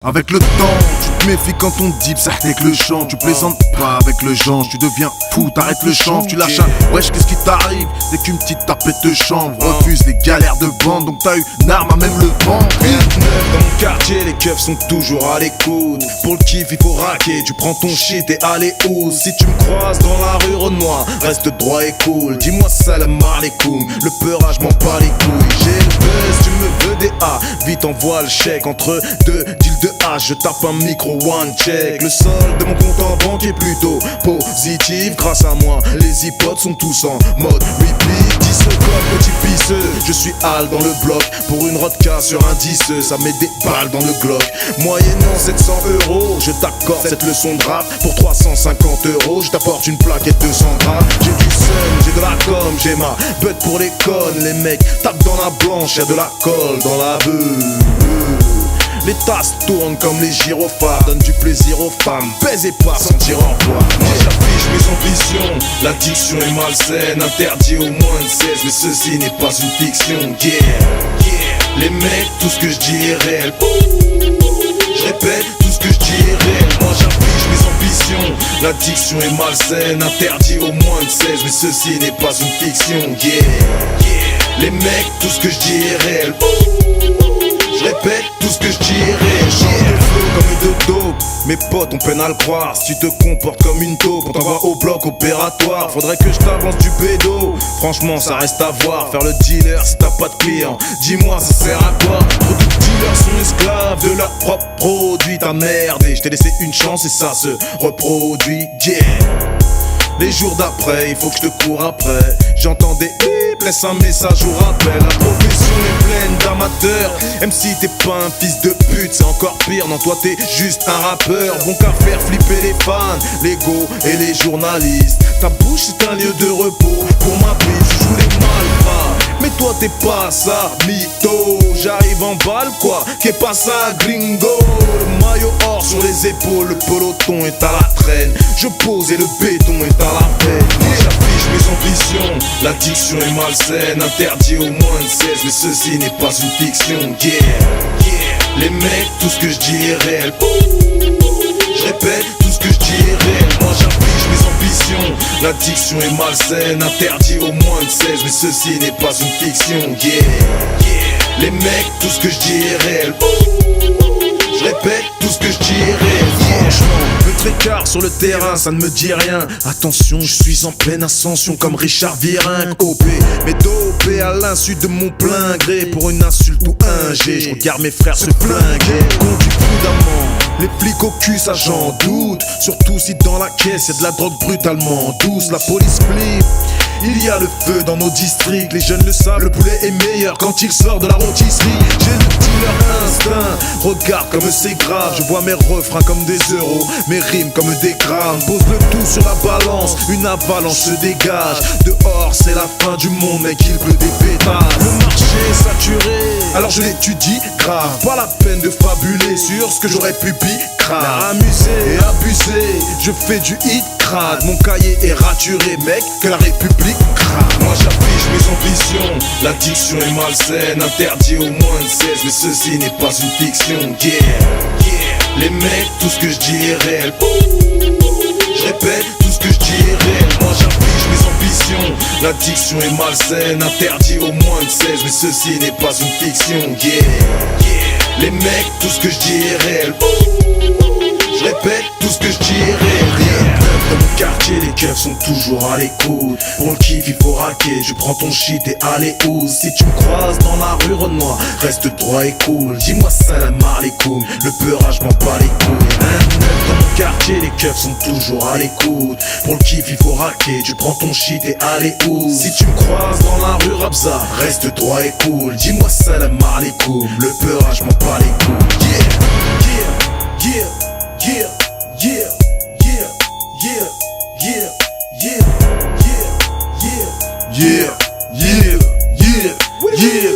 Avec le temps, tu te méfies quand on dit ça avec le chant. Tu plaisantes pas avec le genre, tu deviens fou, t'arrêtes le chant. Tu lâches un wesh, qu'est-ce qui t'arrive dès qu'une petite tapette te chambre. Refuse les galères de bande, donc t'as une arme à même le vent. Rien de neuf dans mon quartier, les keufs sont toujours à l'écoute. Pour le kiff, il faut raquer, tu prends ton shit et allez où. Si tu me croises dans la rue Renoir, reste droit et cool. Dis-moi salam alaikum, le peurage m'en bat les couilles. J'ai le buzz, tu me veux des A, vite envoie le chèque. Entre deux deals de H, je tape un micro one check. Le solde de mon compte en banque est plutôt positif grâce à moi. Les hypotes sont tous en mode repeat. 10 secondes, petit pisseux, je suis hal dans le bloc. Pour une rodka sur un 10, ça met des balles dans le Glock. Moyennant 700 €, je t'accorde cette leçon de rap. Pour 350 €, je t'apporte une plaquette de 100 grammes. J'ai du sun, j'ai de la com, j'ai ma butt pour les connes. Les mecs tapent dans la blanche, y'a de la colle dans la beuh. Les tasses tournent comme les gyrophares, donnent du plaisir aux femmes, baisez pas sans dire au revoir. Moi j'affiche mes ambitions, l'addiction est malsaine, interdit au moins de 16, mais ceci n'est pas une fiction. Yeah, les mecs, tout ce que je dis est réel. Je répète, tout ce que je dis est réel. Moi j'affiche mes ambitions, l'addiction est malsaine, interdit au moins de 16, mais ceci n'est pas une fiction. Yeah, les mecs, tout ce que je dis est réel. Je répète, tout ce que je dirais, change de flow comme de dope. Mes potes ont peine à le croire. Si tu te comportes comme une taupe, on t'envoie au bloc opératoire. Faudrait que je t'avance du pédo. Franchement, ça reste à voir. Faire le dealer si t'as pas de client, dis-moi, ça sert à quoi? Trop de dealers sont esclaves de leur propre produit. T'as merdé, je t'ai laissé une chance et ça se reproduit. Yeah. Les jours d'après, il faut que je te cours après. J'entends des bip, laisse un message au rappel. La profession est pleine d'amateurs. Même si t'es pas un fils de pute, c'est encore pire. Non, toi t'es juste un rappeur. Bon qu'à faire flipper les fans, les go et les journalistes. Ta bouche c'est un lieu de repos. Pour ma vie, je joue les malfrats. Mais toi t'es pas ça, mytho. J'arrive en balle quoi, qu'est pas ça, gringo. Le maillot or sur les épaules, le peloton est à la traîne. Je pose et le béton est à la peine. Moi j'affiche mes ambitions, l'addiction est malsaine, interdit au moins de 16, mais ceci n'est pas une fiction. Yeah, les mecs, tout ce que je dis est réel. Je répète, tout ce que je dis est réel. Moi j'affiche mes ambitions, l'addiction est malsaine, interdit au moins de 16, mais ceci n'est pas une fiction. Yeah, les mecs, tout ce que je dis est réel. Je répète, tout ce que je dis est réel. Franchement, peu tricard sur le terrain, ça ne me dit rien. Attention, je suis en pleine ascension comme Richard Virin. OP, mais dopé à l'insu de mon plein gré. Pour une insulte ou un G, je regarde mes frères se flinguer. Conduit prudemment, les flics au cul, ça j'en doute. Surtout si dans la caisse y'a de la drogue brutalement douce. La police flippe, il y a le feu dans nos districts. Les jeunes le savent, le poulet est meilleur quand il sort de la rôtisserie. J'ai le dealer instinct, regarde comme c'est grave. Je vois mes refrains comme des euros, mes rimes comme des grammes. Pose le tout sur la balance, une avalanche se dégage. Dehors c'est la fin du monde, mec, il pleut des pétales. Le marché est saturé, alors je l'étudie grave. Pas la peine de fabuler sur ce que j'aurais pu picrave. Amuser et abuser, je fais du hit crade. Mon cahier est raturé, mec, que la République crade. Moi j'affiche mes ambitions, l'addiction est malsaine, interdit au moins de 16, mais ceci n'est pas une fiction. Yeah, les mecs, tout ce que je dis est réel. Je répète, tout ce que je dis est réel. Moi j'affiche mes ambitions, l'addiction est malsaine, interdit au moins de 16, mais ceci n'est pas une fiction. Yeah, les mecs, tout ce que je dis est réel. Je répète, tout ce que je dis est réel. Rien de neuf dans mon quartier, les keufs sont toujours à l'écoute. Pour le kiff, il faut raquer, je prends ton shit et allez où. Si tu me croises dans la rue Renoir, reste droit et cool. Dis-moi salam alaikum, le peurage m'en bat les couilles. Rien de neuf dans mon quartier, les keufs sont toujours à l'écoute. Pour le kiff, il faut raquer, tu prends ton shit et allez où. Si tu me croises dans la rue Rabza, reste droit et cool. Dis-moi salam alaikum, le peurage m'en bat les couilles. Yeah, yeah, yeah.